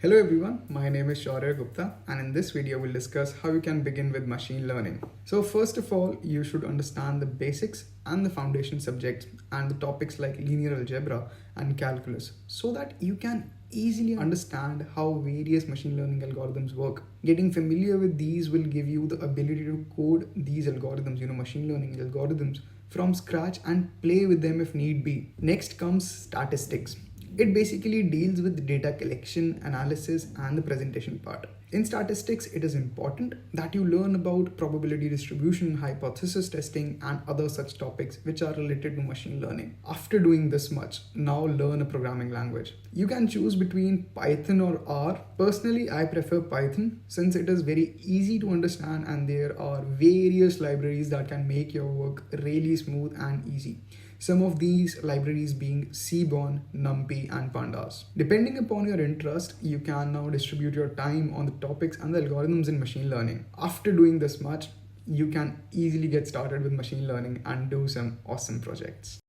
Hello everyone, my name is Shaurya Gupta and in this video we'll discuss how you can begin with machine learning. So first of all, you should understand the basics and the foundation subjects and the topics like linear algebra and calculus so that you can easily understand how various machine learning algorithms work. Getting familiar with these will give you the ability to code these algorithms, machine learning algorithms from scratch and play with them if need be. Next comes statistics. It basically deals with data collection, analysis, and the presentation part. In statistics, it is important that you learn about probability distribution, hypothesis testing, and other such topics which are related to machine learning. After doing this much, now learn a programming language. You can choose between Python or R. Personally, I prefer Python since it is very easy to understand and there are various libraries that can make your work really smooth and easy. Some of these libraries being Seaborn, NumPy, and Pandas. Depending upon your interest, you can now distribute your time on the topics and the algorithms in machine learning. After doing this much, you can easily get started with machine learning and do some awesome projects.